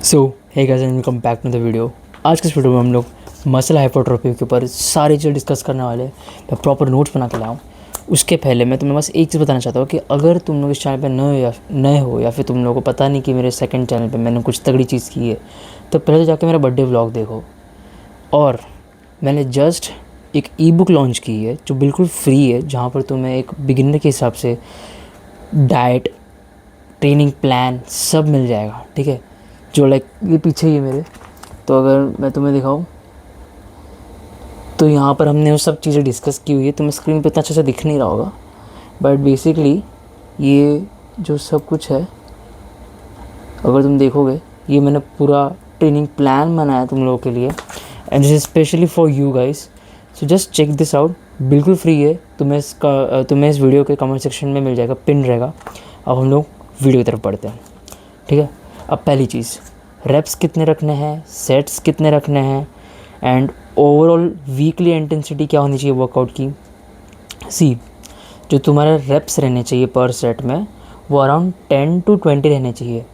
So hey guys and welcome back to the video. आज के इस वीडियो में हम लोग मसल हाइपरट्रोफी के ऊपर सारी चीज़ें डिस्कस करने वाले हैं। मैं प्रॉपर नोट्स बना के लाऊँ। उसके पहले मैं तुम्हें बस एक चीज़ बताना चाहता हूँ कि अगर तुम लोग इस चैनल पे नए हो या फिर तुम लोगों को पता नहीं कि मेरे सेकंड चैनल पे मैंने कुछ तगड़ी चीज़ की है, तो पहले तो जाके मेरा बर्थडे व्लॉग देखो। और मैंने जस्ट एक ई बुक लॉन्च की है जो बिल्कुल फ्री है, जहाँ पर तुम्हें एक बिगिनर के हिसाब से डाइट, ट्रेनिंग प्लान सब मिल जाएगा। ठीक है, जो लाइक ये पीछे ही है मेरे। तो अगर मैं तुम्हें दिखाऊं तो यहाँ पर हमने वो सब चीज़ें डिस्कस की हुई है। तुम्हें स्क्रीन पे इतना अच्छे से दिख नहीं रहा होगा, बट बेसिकली ये जो सब कुछ है, अगर तुम देखोगे, ये मैंने पूरा ट्रेनिंग प्लान बनाया तुम लोगों के लिए, and this is specially for you guys. So just check this out, बिल्कुल फ्री है। तुम्हें इस वीडियो के कमेंट सेक्शन में मिल जाएगा, पिन रहेगा। अब हम लोग वीडियो की तरफ बढ़ते हैं। ठीक है, अब पहली चीज़, रेप्स कितने रखने हैं, सेट्स कितने रखने हैं, एंड ओवरऑल वीकली इंटेंसिटी क्या होनी चाहिए वर्कआउट की। सी, जो तुम्हारे रेप्स रहने चाहिए पर सेट में, वो अराउंड 10 to 20 रहने चाहिए।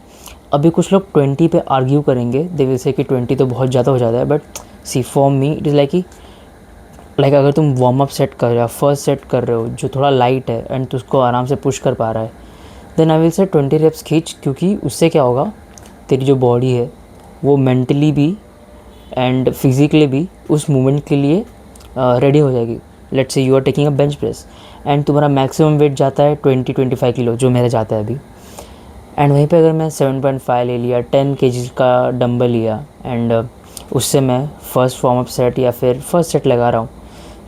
अभी कुछ लोग 20 पे आर्ग्यू करेंगे, दे विल से कि 20 तो बहुत ज़्यादा हो जाता है, but see for me it is like अगर तुम वार्म अप सेट कर रहे हो, फर्स्ट सेट कर रहे हो जो थोड़ा लाइट है एंड तो उसको आराम से पुश कर पा रहा है, then I will say 20 wraps खींच, क्योंकि उससे क्या होगा, तेरी जो बॉडी है वो मेंटली भी एंड फिज़िकली भी उस मूवमेंट के लिए रेडी हो जाएगी। Let's say you are taking a bench press and तुम्हारा मैक्सिमम वेट जाता है 20-25 किलो, जो मेरा जाता है अभी। एंड वहीं पे अगर मैं 7.5 ले लिया, 10 kg का डंबल लिया एंड उससे मैं फर्स्ट वार्म अप सेट या फिर फर्स्ट सेट लगा रहा हूँ,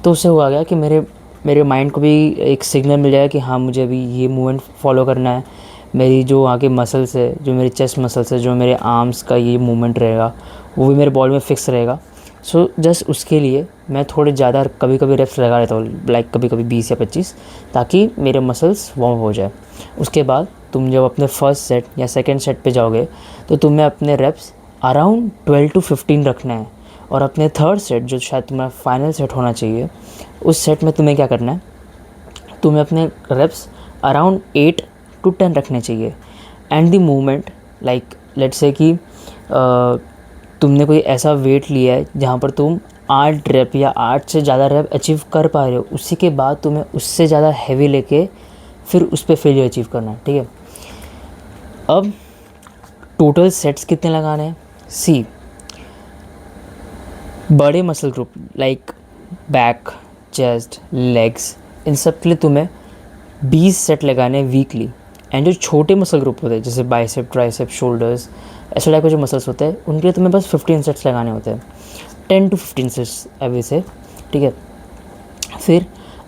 तो उससे हुआ गया कि मेरे माइंड को भी एक सिग्नल मिल जाएगा कि हाँ, मुझे अभी ये मूवमेंट फॉलो करना है। मेरी जो वहाँ के मसल्स है, जो मेरी चेस्ट मसल्स है, जो मेरे आर्म्स का ये मूवमेंट रहेगा, वो भी मेरे बॉडी में फिक्स रहेगा। सो जस्ट उसके लिए मैं थोड़े ज़्यादा कभी कभी रेप्स लगा लेता हूँ, लाइक कभी कभी 20 या 25, ताकि मेरे मसल्स वार्म हो जाए। उसके बाद तुम जब अपने फर्स्ट सेट या सेकेंड सेट पे जाओगे, तो तुम्हें अपने रेप्स अराउंड 12 to 15 रखना है। और अपने थर्ड सेट, जो शायद तुम्हारा फाइनल सेट होना चाहिए, उस सेट में तुम्हें क्या करना है, तुम्हें अपने रेप्स अराउंड 8 to 10 रखने चाहिए। And the movement, like let's say कि तुमने कोई ऐसा वेट लिया है जहाँ पर तुम 8 रेप या 8 से ज़्यादा रेप अचीव कर पा रहे हो, उसी के बाद तुम्हें उससे ज़्यादा हैवी लेके फिर उस पर फेलियर अचीव करना है। ठीक है, अब टोटल सेट्स कितने लगाने हैं। सी, बड़े muscle group like back, chest, legs, इन सब के लिए तुम्हें 20 सेट लगाने हैं वीकली। एंड जो छोटे मसल ग्रुप होते हैं, जैसे बाइसेप, ट्राइसेप, शोल्डर्स, ऐसे टाइप के जो मसल्स होते हैं, उनके लिए तुम्हें बस 15 सेट्स लगाने होते हैं, 10 to 15 सेट्स अभी से। ठीक है, फिर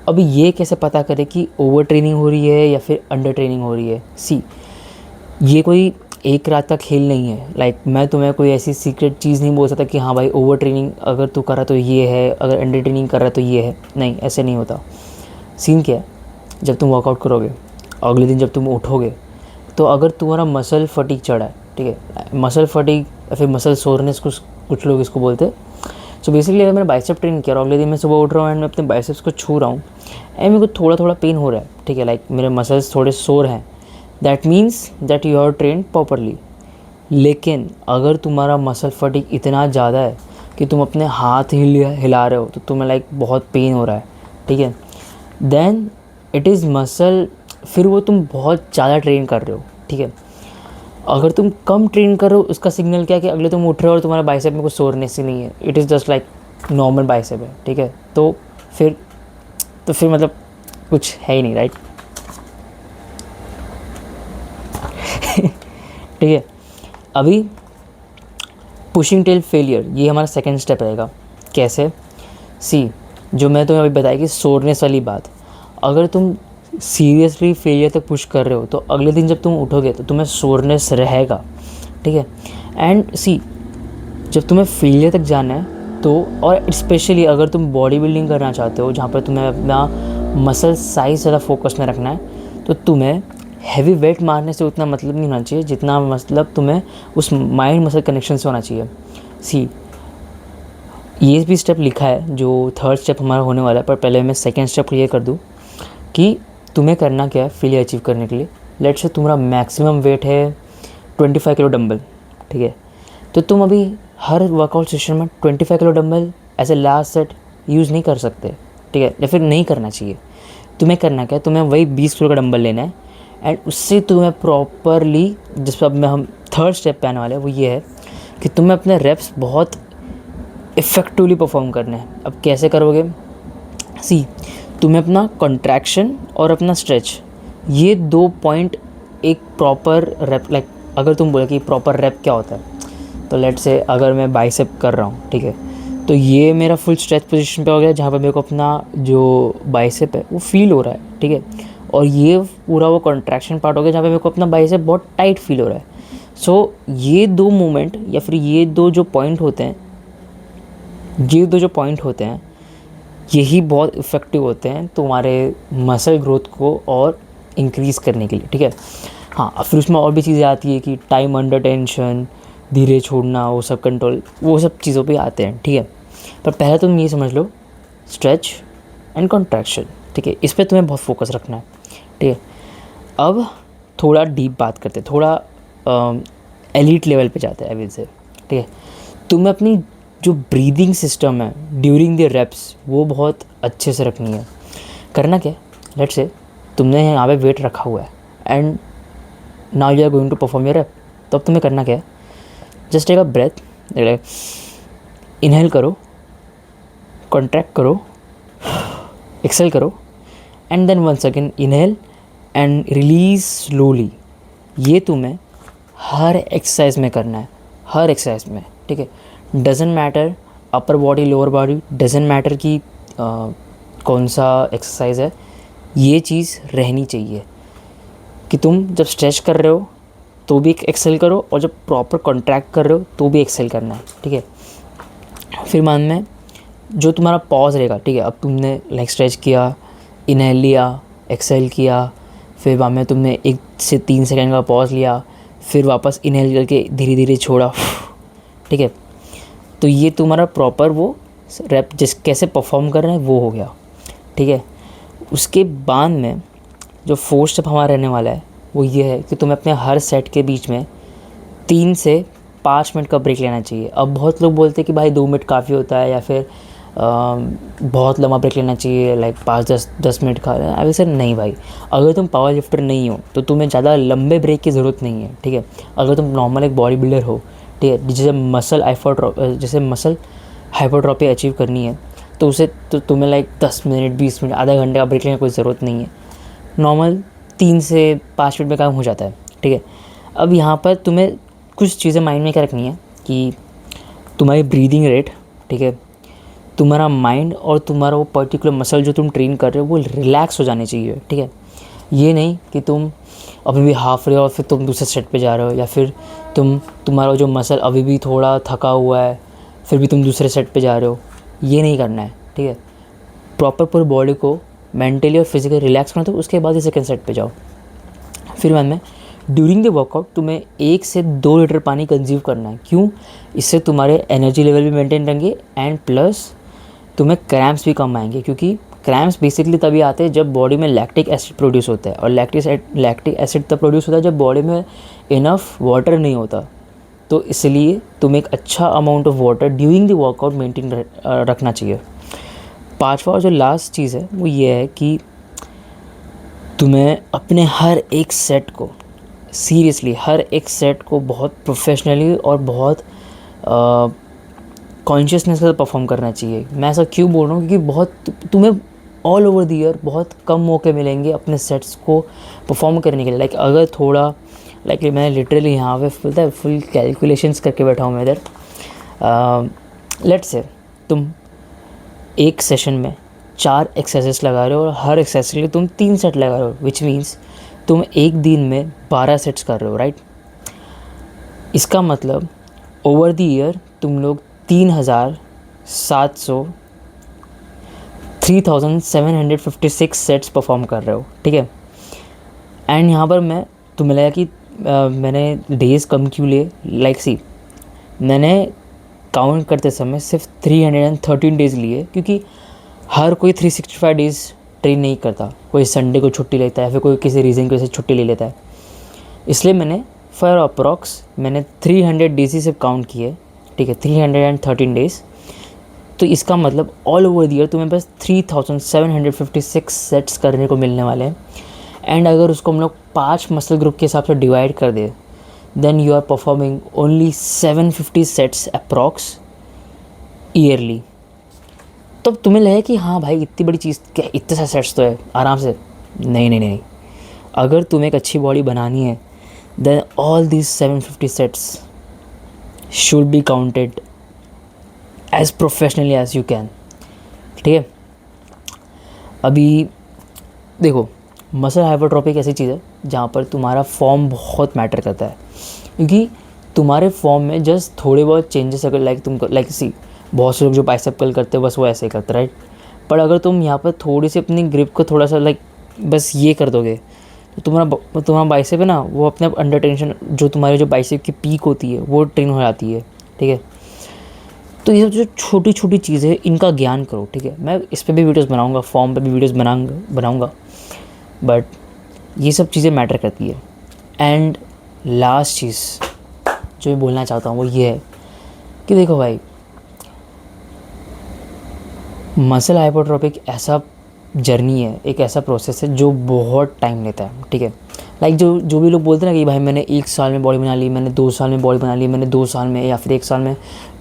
अभी ये कैसे पता करें कि ओवर ट्रेनिंग हो रही है या फिर अंडर ट्रेनिंग हो रही है। सी, ये कोई एक रात का खेल नहीं है। लाइक मैं तुम्हें कोई ऐसी सीक्रेट चीज़ नहीं बोल सकता कि हाँ भाई, ओवर ट्रेनिंग अगर तू कर रहा तो ये है, अगर अंडर ट्रेनिंग कर रहा तो ये है। नहीं, ऐसे नहीं होता। सीन क्या है, जब तुम वर्कआउट करोगे, अगले दिन जब तुम उठोगे, तो अगर तुम्हारा मसल फटीग चढ़ा है, ठीक है, मसल फटीग या फिर मसल सोरनेस कुछ लोग इसको बोलते हैं। सो बेसिकली अगर मैंने बाइसेप ट्रेन किया और अगले दिन मैं सुबह उठ रहा हूँ एंड मैं अपने बाइसेप्स को छू रहा हूँ एंड मेरे को थोड़ा थोड़ा पेन हो रहा है, ठीक है, लाइक मेरे मसल्स थोड़े सोर हैं, that means that you are train properly. लेकिन अगर तुम्हारा मसल फटीग इतना ज़्यादा है कि तुम अपने हाथ हिला रहे हो, तो तुम्हें लाइक बहुत पेन हो रहा है, ठीक है, देन इट इज़ मसल, फिर वो तुम बहुत ज़्यादा ट्रेन कर रहे हो। ठीक है, अगर तुम कम ट्रेन करो, उसका सिग्नल क्या है कि अगले तुम उठ रहे हो और तुम्हारा बाइसेप में कुछ सोरनेस ही नहीं है, it is just like normal bicep है। ठीक है, तो फिर मतलब कुछ है ही नहीं, राइट। ठीक है, अभी पुशिंग टेल फेलियर, ये हमारा सेकेंड स्टेप रहेगा। कैसे? सी, जो मैं तुम्हें अभी बताया कि सोरनेस वाली बात, अगर तुम सीरियसली फेलियर तक पुश कर रहे हो, तो अगले दिन जब तुम उठोगे तो तुम्हें सोरनेस रहेगा। ठीक है, एंड सी, जब तुम्हें फेलियर तक जाना है, तो और स्पेशली अगर तुम बॉडी बिल्डिंग करना चाहते हो, जहाँ पर तुम्हें अपना मसल साइज ज़्यादा फोकस में रखना है, तो तुम्हें हैवी वेट मारने से उतना मतलब नहीं होना चाहिए जितना मतलब तुम्हें उस माइंड मसल कनेक्शन से होना चाहिए। सी, ये भी स्टेप लिखा है जो थर्ड स्टेप हमारा होने वाला है, पर पहले मैं सेकेंड स्टेप क्लियर कर दूँ कि तुम्हें करना क्या है फेलियर अचीव करने के लिए। लेट्स से तुम्हारा मैक्सिमम वेट है 25 किलो डंबल, ठीक है, तो तुम अभी हर वर्कआउट सेशन में 25 kilo dumbbell as a last set use नहीं कर सकते, ठीक है, या फिर नहीं करना चाहिए। तुम्हें करना क्या है, तुम्हें वही 20 किलो का डंबल लेना है एंड उससे तुम्हें प्रॉपरली, जिस पर अब मैं हम थर्ड स्टेप पे आने वाले हैं, वो ये है कि तुम्हें अपने रेप्स बहुत इफ़ेक्टिवली परफॉर्म करने हैं। अब कैसे करोगे? सी, तुम्हें अपना कॉन्ट्रैक्शन और अपना स्ट्रेच, ये 2 पॉइंट एक प्रॉपर रेप, लाइक अगर तुम बोले कि प्रॉपर रेप क्या होता है, तो लेट्स से अगर मैं बाइसेप कर रहा हूँ, ठीक है, तो ये मेरा फुल स्ट्रेच पोजीशन पे हो गया जहाँ पे मेरे को अपना जो बाइसेप है वो फील हो रहा है, ठीक है, और ये पूरा वो कॉन्ट्रैक्शन पार्ट हो गया जहाँ पे मेरे को अपना बाइसेप बहुत टाइट फील हो रहा है। सो ये 2 मोमेंट या फिर ये दो जो पॉइंट होते हैं, यही बहुत इफ़ेक्टिव होते हैं तुम्हारे मसल ग्रोथ को और इंक्रीज़ करने के लिए, ठीक है। हाँ, अब फिर उसमें और भी चीज़ें आती है कि टाइम अंडर टेंशन, धीरे छोड़ना, वो सब कंट्रोल, वो सब चीज़ों पे आते हैं, ठीक है। पर पहले तुम ये समझ लो, स्ट्रेच एंड कॉन्ट्रैक्शन, ठीक है, इस पर तुम्हें बहुत फोकस रखना है, ठीक है। अब थोड़ा डीप बात करते हैं, थोड़ा एलीट लेवल पे जाते हैं अभी से, ठीक है। तुम्हें अपनी जो ब्रीदिंग सिस्टम है ड्यूरिंग द रेप्स वो बहुत अच्छे से रखनी है। करना क्या, लेट्स से तुमने यहाँ पे वेट रखा हुआ है and now you are going to perform your rep, तो अब तुम्हें करना क्या है, just take a breath, inhale करो, कॉन्ट्रैक्ट करो, एक्सेल करो and then once again inhale and release slowly. ये तुम्हें हर एक्सरसाइज में करना है, हर एक्सरसाइज में, ठीक है। Doesn't matter upper body lower body, doesn't matter कि कौन सा एक्सरसाइज है, ये चीज़ रहनी चाहिए कि तुम जब स्ट्रेच कर रहे हो तो भी एक्सेल करो और जब प्रॉपर कॉन्ट्रैक्ट कर रहे हो तो भी एक्सेल करना है, ठीक है। फिर मान में जो तुम्हारा पॉज रहेगा, ठीक है, अब तुमने लाइक स्ट्रेच किया, इनहेल लिया, एक्सेल किया, फिर बाद में तुमने 1 से 3 सेकंड का पॉज लिया, फिर वापस इनहेल करके धीरे धीरे छोड़ा, ठीक है। तो ये तुम्हारा प्रॉपर वो रैप जिस कैसे परफॉर्म कर रहे हैं वो हो गया, ठीक है। उसके बाद में जो 4th स्टेप हमारा रहने वाला है वो ये है कि तुम्हें अपने हर सेट के बीच में 3 से 5 मिनट का ब्रेक लेना चाहिए। अब बहुत लोग बोलते हैं कि भाई 2 मिनट काफ़ी होता है या फिर बहुत लंबा ब्रेक लेना चाहिए, लाइक 5-10 मिनट का। अभी सर नहीं भाई, अगर तुम पावर लिफ्टर नहीं हो तो तुम्हें ज़्यादा लंबे ब्रेक की ज़रूरत नहीं है, ठीक है। अगर तुम नॉर्मल एक बॉडी बिल्डर हो, ठीक है, जैसे मसल हाइपरट्रॉफी अचीव करनी है तो उसे तो तुम्हें लाइक 10 मिनट 20 मिनट आधा घंटे का ब्रेक लेने की कोई ज़रूरत नहीं है। नॉर्मल 3 से 5 मिनट में काम हो जाता है, ठीक है। अब यहाँ पर तुम्हें कुछ चीज़ें माइंड में क्या रखनी है कि तुम्हारी ब्रीदिंग रेट, ठीक है, तुम्हारा माइंड और तुम्हारा वो पर्टिकुलर मसल जो तुम ट्रेन कर रहे हो वो रिलैक्स हो जाने चाहिए, ठीक है। ये नहीं कि तुम अभी भी हाफ रहे हो और फिर तुम दूसरे सेट पे जा रहे हो, या फिर तुम्हारा जो मसल अभी भी थोड़ा थका हुआ है फिर भी तुम दूसरे सेट पे जा रहे हो, ये नहीं करना है, ठीक है। प्रॉपर पूरी बॉडी को मेंटली और फिजिकली रिलैक्स करना, तो उसके बाद ही सेकंड सेट पे जाओ। फिर बाद में ड्यूरिंग द वर्कआउट तुम्हें 1 से 2 लीटर पानी कंज्यूम करना है। क्यों? इससे तुम्हारे एनर्जी लेवल भी मेंटेन रहेंगे एंड प्लस तुम्हें क्रैम्प्स भी कम आएंगे, क्योंकि क्रैम्प्स बेसिकली तभी आते हैं जब बॉडी में लैक्टिक एसिड प्रोड्यूस होता है, और लैक्टिक एसिड तब प्रोड्यूस होता है जब बॉडी में इनफ वाटर नहीं होता। तो इसलिए तुम्हें एक अच्छा amount of water during the workout maintain रखना चाहिए। 5वां और जो लास्ट चीज़ है वो ये है कि तुम्हें अपने हर एक सेट को सीरियसली, हर एक सेट को बहुत प्रोफेशनली और बहुत कॉन्शियसनेस के साथ परफॉर्म करना चाहिए। मैं ऐसा क्यों बोल रहा हूँ क्योंकि बहुत तुम्हें ऑल ओवर द ईयर बहुत कम मौके मिलेंगे अपने सेट्स को परफॉर्म करने के लिए। लाइक अगर थोड़ा लाइक मैं लिटरली यहाँ पे फुल कैलकुलेशंस करके बैठा हूँ मैं इधर। लेट्स से तुम एक सेशन में 4 एक्सरसाइज लगा रहे हो और हर एक्सरसाइज के लिए तुम 3 सेट लगा रहे हो, विच मीन्स तुम एक दिन में 12 सेट्स कर रहे हो, राइट। इसका मतलब ओवर द ईयर तुम लोग 3756 सेट्स परफॉर्म कर रहे हो, ठीक है। एंड यहाँ पर मैं तुम्हें लगा कि मैंने डेज़ कम क्यों लिए, लाइक सी मैंने काउंट करते समय सिर्फ 313 डेज़ लिए, क्योंकि हर कोई 365 डेज़ ट्रेन नहीं करता। कोई संडे को छुट्टी लेता है, फिर कोई किसी रीज़न की वजह से छुट्टी ले लेता है। इसलिए मैंने फॉर अप्रॉक्स मैंने 300 डेज ही सिर्फ काउंट किए, ठीक है, 313 डेज। तो इसका मतलब ऑल ओवर द ईयर तुम्हें बस 3756 सेट्स करने को मिलने वाले हैं। एंड अगर उसको हम लोग 5 मसल ग्रुप के हिसाब से डिवाइड कर दे, then you are performing only 750 sets approx yearly. तो तुम्हें लगे कि हाँ भाई इतनी बड़ी चीज़ क्या, इतने सारे सेट्स तो है आराम से। नहीं नहीं नहीं, अगर तुम्हें एक अच्छी बॉडी बनानी है then all these 750 sets should be counted as professionally as you can, ठीक है। अभी देखो, मसल हाइपरट्रॉफी एक ऐसी चीज़ है जहाँ पर तुम्हारा फॉर्म बहुत मैटर करता है, क्योंकि तुम्हारे फॉर्म में जस्ट थोड़े बहुत चेंजेस अगर लाइक सी बहुत से लोग जो बाइसेप कर्ल करते हैं बस वो ऐसे ही करते, राइट। पर अगर तुम यहाँ पर थोड़ी सी अपनी ग्रिप को थोड़ा सा बस ये कर दोगे तो तुम्हारा बाइसेप है ना, वो अपने अंडर टेंशन, जो तुम्हारे जो बाइसेप की पीक होती है वो ट्रेन हो जाती है, ठीक है। तो ये सब जो छोटी छोटी चीज़ें हैं इनका ज्ञान करो, ठीक है। मैं इस पर भी वीडियोज़ बनाऊँगा, फॉर्म पर भी वीडियोज़ बनाऊँगा, बट ये सब चीज़ें मैटर करती है। एंड लास्ट चीज़ जो मैं बोलना चाहता हूँ वो ये है कि देखो भाई, मसल हाइपरट्रॉफी एक ऐसा जर्नी है, एक ऐसा प्रोसेस है जो बहुत टाइम लेता है, ठीक है। लाइक जो भी लोग बोलते हैं ना कि भाई मैंने 1 साल में बॉडी बना ली, मैंने 2 साल में बॉडी बना ली, मैंने 2 साल में या फिर 1 साल में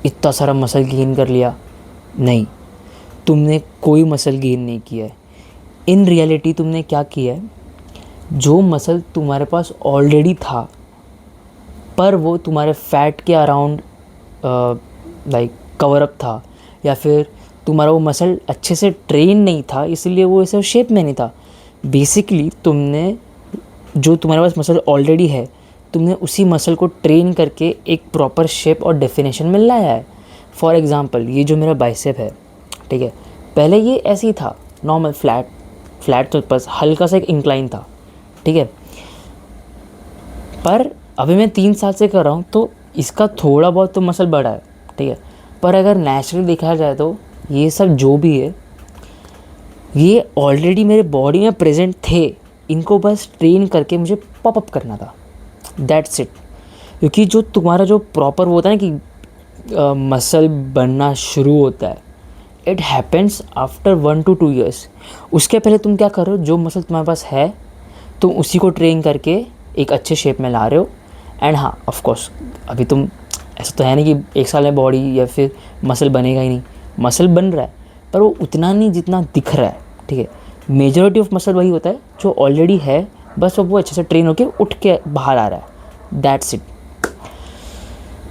इतना सारा मसल गेन कर लिया। नहीं, तुमने कोई मसल गेन नहीं किया है। इन रियलिटी तुमने क्या किया है, जो मसल तुम्हारे पास ऑलरेडी था पर वो तुम्हारे फैट के अराउंड कवर अप था, या फिर तुम्हारा वो मसल अच्छे से ट्रेन नहीं था इसलिए वो ऐसे शेप में नहीं था। बेसिकली तुमने जो तुम्हारे पास मसल ऑलरेडी है, तुमने उसी मसल को ट्रेन करके एक प्रॉपर शेप और डेफिनेशन में लाया है। फॉर एग्ज़ाम्पल ये जो मेरा बाइसेप है, ठीक है, पहले ये ऐसे ही था नॉर्मल फ्लैट तो बस हल्का सा एक इंक्लाइन था, ठीक है। पर अभी मैं 3 साल से कर रहा हूँ तो इसका थोड़ा बहुत तो मसल बढ़ा है, ठीक है। पर अगर नेचुरली देखा जाए तो ये सब जो भी है ये ऑलरेडी मेरे बॉडी में प्रेजेंट थे, इनको बस ट्रेन करके मुझे पॉप अप करना था, दैट्स इट। क्योंकि जो तुम्हारा जो प्रॉपर वो होता है ना कि मसल बनना शुरू होता है, it happens after 1 to 2 years। उसके पहले तुम क्या कर रहे हो, जो मसल तुम्हारे पास है तुम उसी को ट्रेन करके एक अच्छे शेप में ला रहे हो। एंड हाँ, ऑफ कोर्स अभी तुम ऐसा तो है नहीं कि 1 साल में बॉडी या फिर मसल बनेगा ही नहीं, मसल बन रहा है पर वो उतना नहीं जितना दिख रहा है, ठीक है। मेजॉरिटी ऑफ मसल वही होता है जो ऑलरेडी है, बस अब वो अच्छे से ट्रेन होकर उठ के बाहर आ रहा है, दैट्स इट।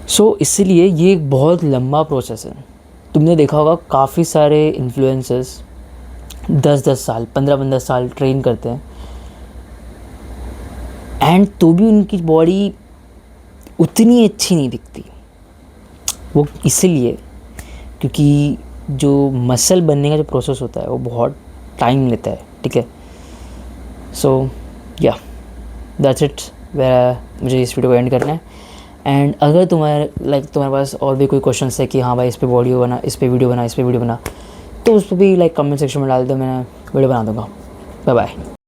सो इसलिए ये एक बहुत लंबा प्रोसेस है। तुमने देखा होगा काफ़ी सारे इन्फ्लुएंसर्स 10-10 साल 15-15 साल ट्रेन करते हैं एंड तो भी उनकी बॉडी उतनी अच्छी नहीं दिखती। वो इसलिए क्योंकि जो मसल बनने का जो प्रोसेस होता है वो बहुत टाइम लेता है, ठीक है। सो या दैट्स इट, मुझे इस वीडियो को एंड करना है। एंड अगर तुम्हारे पास और भी कोई क्वेश्चन है कि हाँ भाई इस पे वीडियो बना, तो उस पर भी कमेंट सेक्शन में डाल दो, मैं वीडियो बना दूँगा। Bye bye.